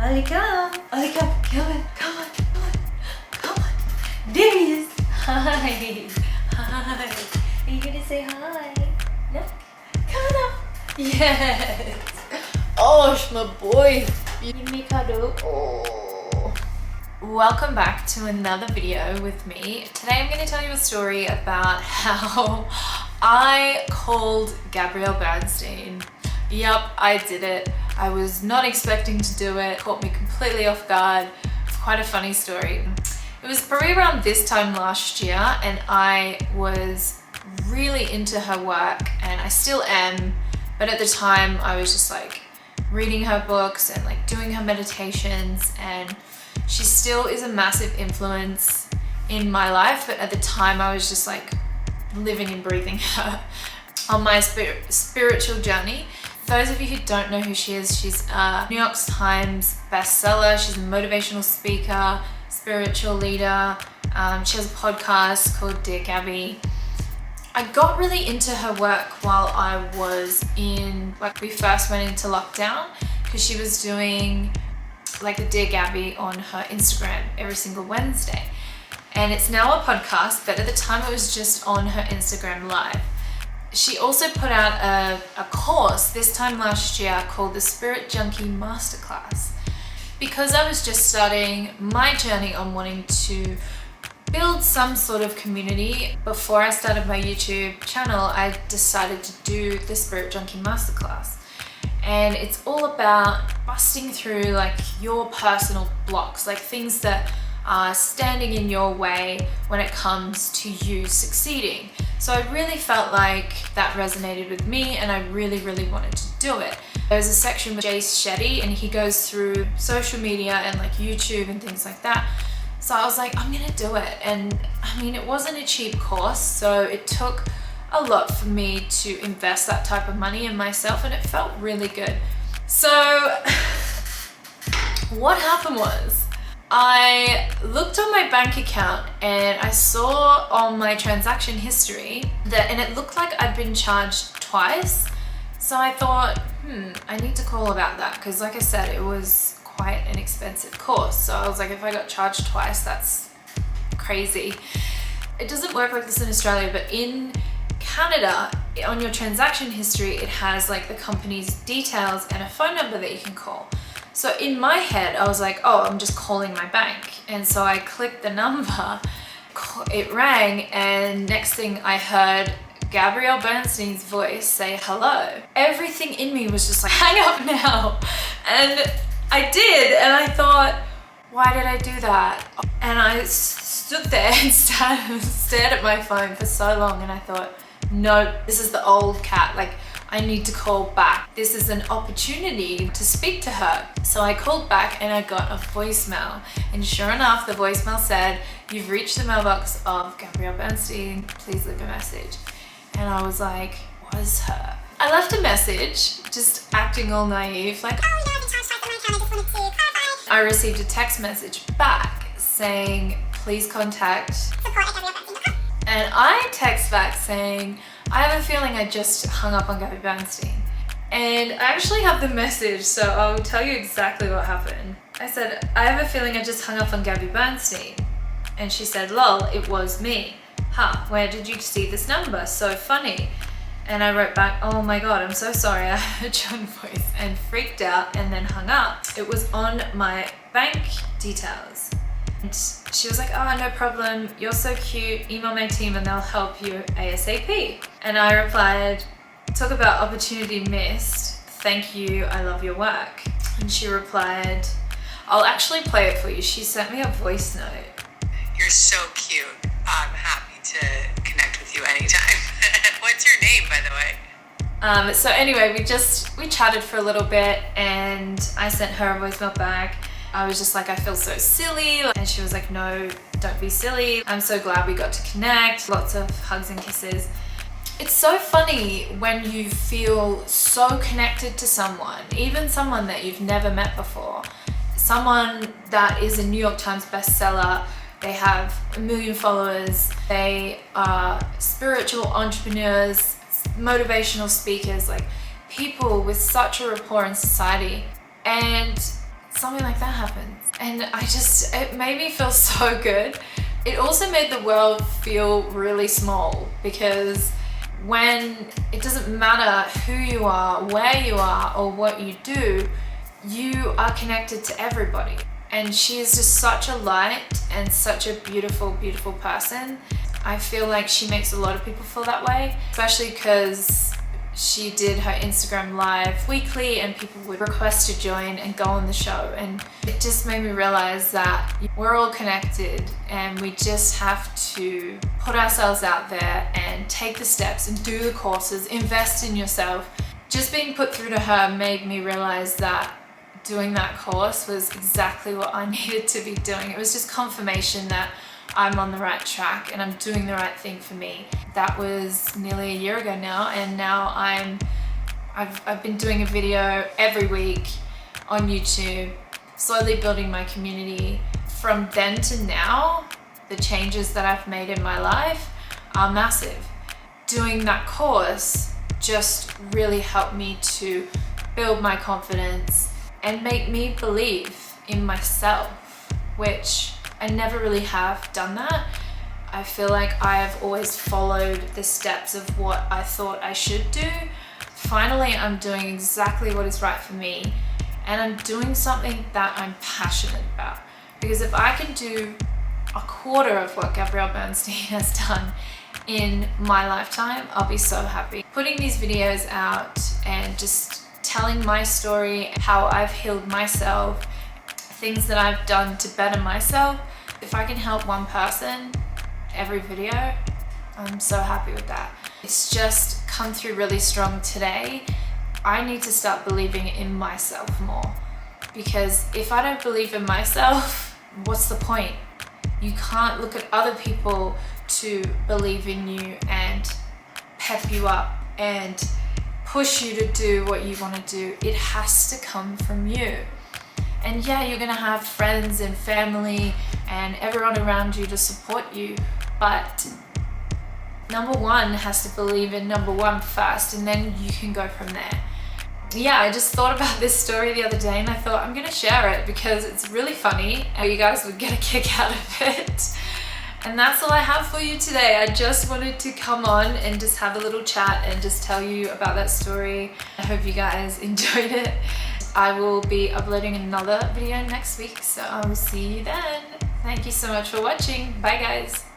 Ollie, come on, come on, come on, come on. There he is. Hi. Hi. Are you gonna say hi? No? Come on. Yes. Oh, my boy. Give me a cuddle. Oh. Welcome back to another video with me. Today I'm going to tell you a story about how I called Gabrielle Bernstein. Yup, I did it. I was not expecting to do it. Caught me completely off guard. It's quite a funny story. It was probably around this time last year and I was really into her work and I still am, but at the time I was just like reading her books and like doing her meditations, and she still is a massive influence in my life, but at the time I was just like living and breathing her on my spiritual journey. Those of you who don't know who she is, she's a New York Times bestseller. She's a motivational speaker, spiritual leader. She has a podcast called Dear Gabby. I got really into her work while I was we first went into lockdown, because she was doing like the Dear Gabby on her Instagram every single Wednesday. And it's now a podcast, but at the time it was just on her Instagram live. She also put out a course this time last year called the Spirit Junkie Masterclass, because I was just starting my journey on wanting to build some sort of community. Before I started my YouTube channel, I decided to do the Spirit Junkie Masterclass. And it's all about busting through like your personal blocks, like things that are standing in your way when it comes to you succeeding. So I really felt like that resonated with me and I really, really wanted to do it. There's a section with Jace Shetty and he goes through social media and like YouTube and things like that. So I was like, I'm gonna do it. And I mean, it wasn't a cheap course, so it took a lot for me to invest that type of money in myself, and it felt really good. So what happened was, I looked on my bank account and I saw on my transaction history and it looked like I'd been charged twice. So I thought, I need to call about that, because like I said, it was quite an expensive course. So I was like, if I got charged twice, that's crazy. It doesn't work like this in Australia, but in Canada, on your transaction history, it has like the company's details and a phone number that you can call. So in my head, I was like, oh, I'm just calling my bank. And so I clicked the number, it rang, and next thing I heard Gabrielle Bernstein's voice say hello. Everything in me was just like, hang up now. And I did, and I thought, why did I do that? And I stood there and stared at my phone for so long, and I thought, no, this is the old cat. Like, I need to call back. This is an opportunity to speak to her. So I called back and I got a voicemail. And sure enough, the voicemail said, you've reached the mailbox of Gabrielle Bernstein. Please leave a message. And I was like, was her? I left a message, just acting all naive, like, I received a text message back saying, please contact. And I text back saying, I have a feeling I just hung up on Gabby Bernstein. And I actually have the message, so I'll tell you exactly what happened. I said, I have a feeling I just hung up on Gabby Bernstein. And she said, lol, it was me. Huh, where did you see this number? So funny. And I wrote back, oh my God, I'm so sorry, I heard your voice, and freaked out and then hung up. It was on my bank details. And she was like, oh, no problem, you're so cute, email my team and they'll help you ASAP. And I replied, talk about opportunity missed, thank you, I love your work. And she replied, I'll actually play it for you. She sent me a voice note. You're so cute, I'm happy to connect with you anytime. What's your name, by the way? So anyway, we chatted for a little bit and I sent her a voicemail back. I was just like, I feel so silly. And she was like, no, don't be silly. I'm so glad we got to connect. Lots of hugs and kisses. It's so funny when you feel so connected to someone, even someone that you've never met before. Someone that is a New York Times bestseller. They have 1 million followers. They are spiritual entrepreneurs, motivational speakers, like people with such a rapport in society. And something like that happens. And it made me feel so good. It also made the world feel really small, because when it doesn't matter who you are, where you are, or what you do, you are connected to everybody. And she is just such a light and such a beautiful, beautiful person. I feel like she makes a lot of people feel that way, especially because she did her Instagram live weekly and people would request to join and go on the show. And it just made me realize that we're all connected and we just have to put ourselves out there and take the steps and do the courses, invest in yourself. Just being put through to her made me realize that doing that course was exactly what I needed to be doing. It was just confirmation that I'm on the right track and I'm doing the right thing for me. That was nearly a year ago now, and now I've been doing a video every week on YouTube, slowly building my community. From then to now, the changes that I've made in my life are massive. Doing that course just really helped me to build my confidence and make me believe in myself, which I never really have done that. I feel like I have always followed the steps of what I thought I should do. Finally, I'm doing exactly what is right for me, and I'm doing something that I'm passionate about. Because if I can do a quarter of what Gabrielle Bernstein has done in my lifetime, I'll be so happy. Putting these videos out and just telling my story, how I've healed myself, things that I've done to better myself. If I can help one person every video, I'm so happy with that. It's just come through really strong today. I need to start believing in myself more, because if I don't believe in myself, what's the point? You can't look at other people to believe in you and pep you up and push you to do what you want to do. It has to come from you. And yeah, you're gonna have friends and family and everyone around you to support you, but number one has to believe in number one first, and then you can go from there. Yeah, I just thought about this story the other day and I thought I'm gonna share it because it's really funny and you guys would get a kick out of it. And that's all I have for you today. I just wanted to come on and just have a little chat and just tell you about that story. I hope you guys enjoyed it. I will be uploading another video next week, so I will see you then. Thank you so much for watching. Bye guys.